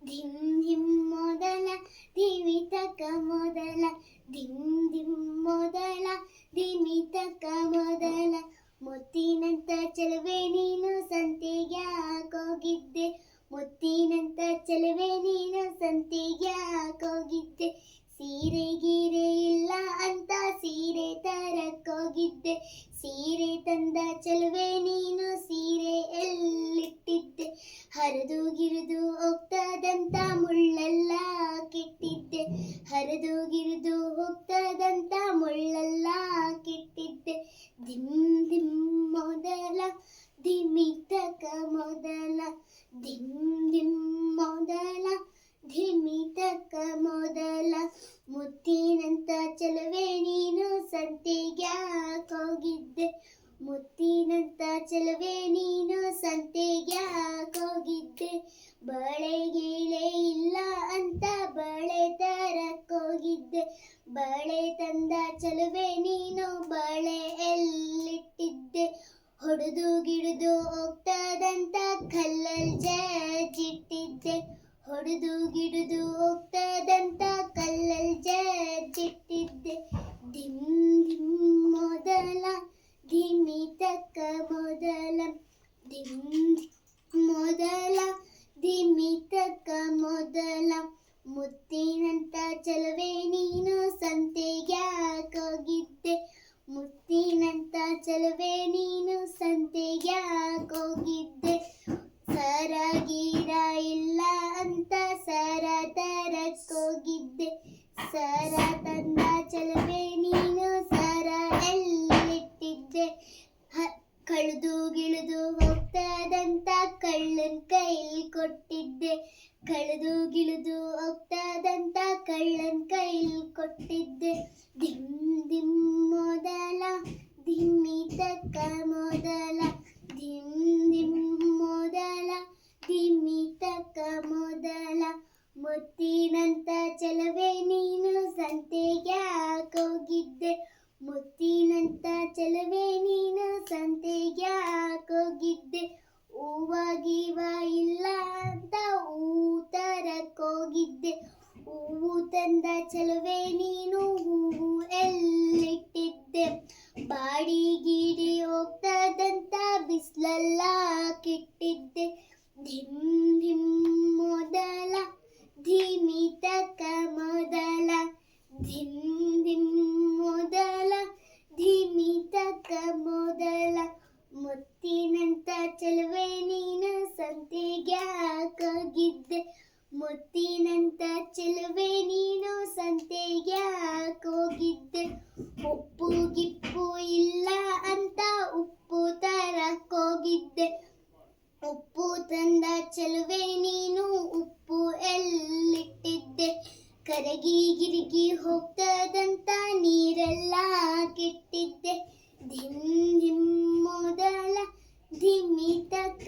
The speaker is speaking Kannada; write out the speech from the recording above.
ಧಿಮ್ ಧಿಮ್ ಮೊದಲ ಧಿಮಿತಕ ಮೊದಲ ಧಿಮ್ ಧಿಮ್ ಮೊದಲ ಧಿಮಿತಕ ಮೊದಲ ಮುತ್ತಿನಂತ ಚೆಲುವೆ ನೀನು ಸಂತೆಗೆ ಹಾಕೋಗಿದ್ದೆ ಮುತ್ತಿನಂತ ಚೆಲುವೆ ನೀನು ಸಂತೆಗೆ ಹಾಕೋಗಿದ್ದೆ ಸೀರೆ ಗೀರೆ ಇಲ್ಲ ಅಂತ ಸೀರೆ ತರಕ್ಕೋಗಿದ್ದೆ ಸೀರೆ ತಂದ ಚೆಲುವೆ ನೀನು ಸೀರೆ ಎಲ್ಲಿಟ್ಟಿದ್ದೆ ಹರಿದು ಗಿರಿದು ಹೋಗ್ತದಂತ ಮುಳ್ಳೆಲ್ಲ ಕೆಟ್ಟಿದ್ದೆ ಹರಿದು ಗಿರಿದು ಹೋಗ್ತದಂತ ಮುಳ್ಳೆಲ್ಲ ಕೆಟ್ಟಿದ್ದೆ ಧಿಮ್ ಧಿಮ್ ಮೊದಲ ಧಿಮಿತಕ ಮೊದಲ ಧಿಮ್ ಧಿಮ್ ಮೊದಲ ಧಿಮಿತಕ ಮೊದಲ ಮುತ್ತಿನಂತ ಚೆಲುವೆ ನೀನು ಸಂತೆಗೆ ಹಾಕೋಗಿದ್ದೆ ಮುತ್ತಿನಂತ ಚೆಲುವೆ ನೀನು ಸಂತೆಗೆ ಹಾಕೋಗಿದ್ದೆ ಬಳೆ ಗೀಳೆ ಇಲ್ಲ ಅಂತ ಬಳೆ ತರಕ್ಕೋಗಿದ್ದೆ ಬಳೆ ತಂದ ಚೆಲುವೆ ನೀನು ಬಳೆ ಎಲ್ಲಿಟ್ಟಿದ್ದೆ ಹೊಡೆದು ಗಿಡಿದು ಹೋಗ್ತದಂತ ಕಲ್ಲಲ್ಲಿ ಜಜ್ಜಿಟ್ಟಿದ್ದೆ ಹೊಡೆದು ಗಿಡಿದು ಹೋಗ್ತದಂತ ಕಲ್ಲಲ್ಲಿ ಜಜ್ಜಿಟ್ಟಿದ್ದೆ ಧಿಮ್ ಧಿಮ್ ಮೊದಲ ಧಿಮಿತಕ ಮೊದಲ ಧಿಮ್ ಮೊದಲ ಧಿಮಿತಕ ಮೊದಲ ಮುತ್ತಿನಂತ ಚೆಲುವೆ ನೀನು ಸಂತೆಗೆ ಹಾಕೋಗಿದ್ದೆ ಮುತ್ತಿನಂತ ಚೆಲುವೆ ನೀನು ಸಂತೆಗೆ ಹಾಕೋಗಿದ್ದೆ ಸರ ಗೀರ ಇಲ್ಲ ಅಂತ ಸರ ತರಕ್ಕೋಗಿದ್ದೆ ಸರ ತಂದ ಚೆಲುವೆ ನೀನು ಸರ ಎಲ್ಲಿಟ್ಟಿದ್ದೆ ಕಳೆದು ಗಿಳಿದು ಹೋಗ್ತದಂತ ಕಳ್ಳನ್ ಕೈಲಿ ಕೊಟ್ಟಿದ್ದೆ ಕಳೆದು ಗಿಳಿದು ಹೋಗ್ತದಂತ ಕಳ್ಳನ್ ಕೈಲಿ ಕೊಟ್ಟಿದ್ದೆ ಧಿಮ್ ಧಿಮ್ ಮೊದಲ ಧಿಮಿತಕ ಮೊದಲ ಧಿಮ್ ಧಿಮ್ ಮೊದಲ ಧಿಮಿತಕ ಮೊದಲ ಮುತ್ತಿನಂತ ಚೆಲುವೆ ನೀನು ಸಂತೆಗೆ ಹಾಕೋಗಿದ್ದೆ ಮುತ್ತಿನಂತ ಚೆಲುವೆ ನೀನು ಸಂತೆಗೆ ಹಾಕೋಗಿದ್ದೆ ಹೂವ ಗೀವ ಇಲ್ಲ ಅಂತ ಹೂವು ತರಕ್ಕೋಗಿದ್ದೆ ಹೂವು ತಂದ ಚೆಲುವೆ ನೀನು ಹೂವು ಎಲ್ಲಿಟ್ಟಿದ್ದೆ ಬಾಡಿ ಗೀಡಿ ಹೋಗ್ತದಂತ ಬಿಸ್ಲೆಲ್ಲ ಕೆಟ್ಟಿದ್ದೆ ಧಿಮ್ ಧಿಮ್ ಮೊದಲ ಧಿಮಿತಕ ಮೊದಲ ಧಿಮ್ ಧಿಮ್ ಮೊದಲ ಧಿಮಿತಕ ಮೊದಲ ಮುತ್ತಿನಂತ ಚೆಲುವೆ ನೀನು ಸಂತೆಗೆ ಹಾಕೋಗಿದ್ದೆ ಮುತ್ತಿನಂತ ಚೆಲುವೆ ನೀನು ಸಂತೆಗೆ ಹಾಕೋಗಿದ್ದೆ ಉಪ್ಪು ಗಿಪ್ಪು ಇಲ್ಲ ಅಂತ ಉಪ್ಪು ತರಕ್ಕೋಗಿದ್ದೆ ಉಪ್ಪು ತಂದ ಚೆಲುವೆ ನೀನು ಉಪ್ಪು ಎಲ್ಲಿಟ್ಟಿದ್ದೆ ಕರಗಿ ಗಿರಿಗಿ ಹೋಗ್ತದಂತ ನೀರೆಲ್ಲ ಕೆಟ್ಟಿದ್ದೆ ಧಿಮ್ ಧಿಮ್ ಮೊದಲ ಧಿಮಿತಕ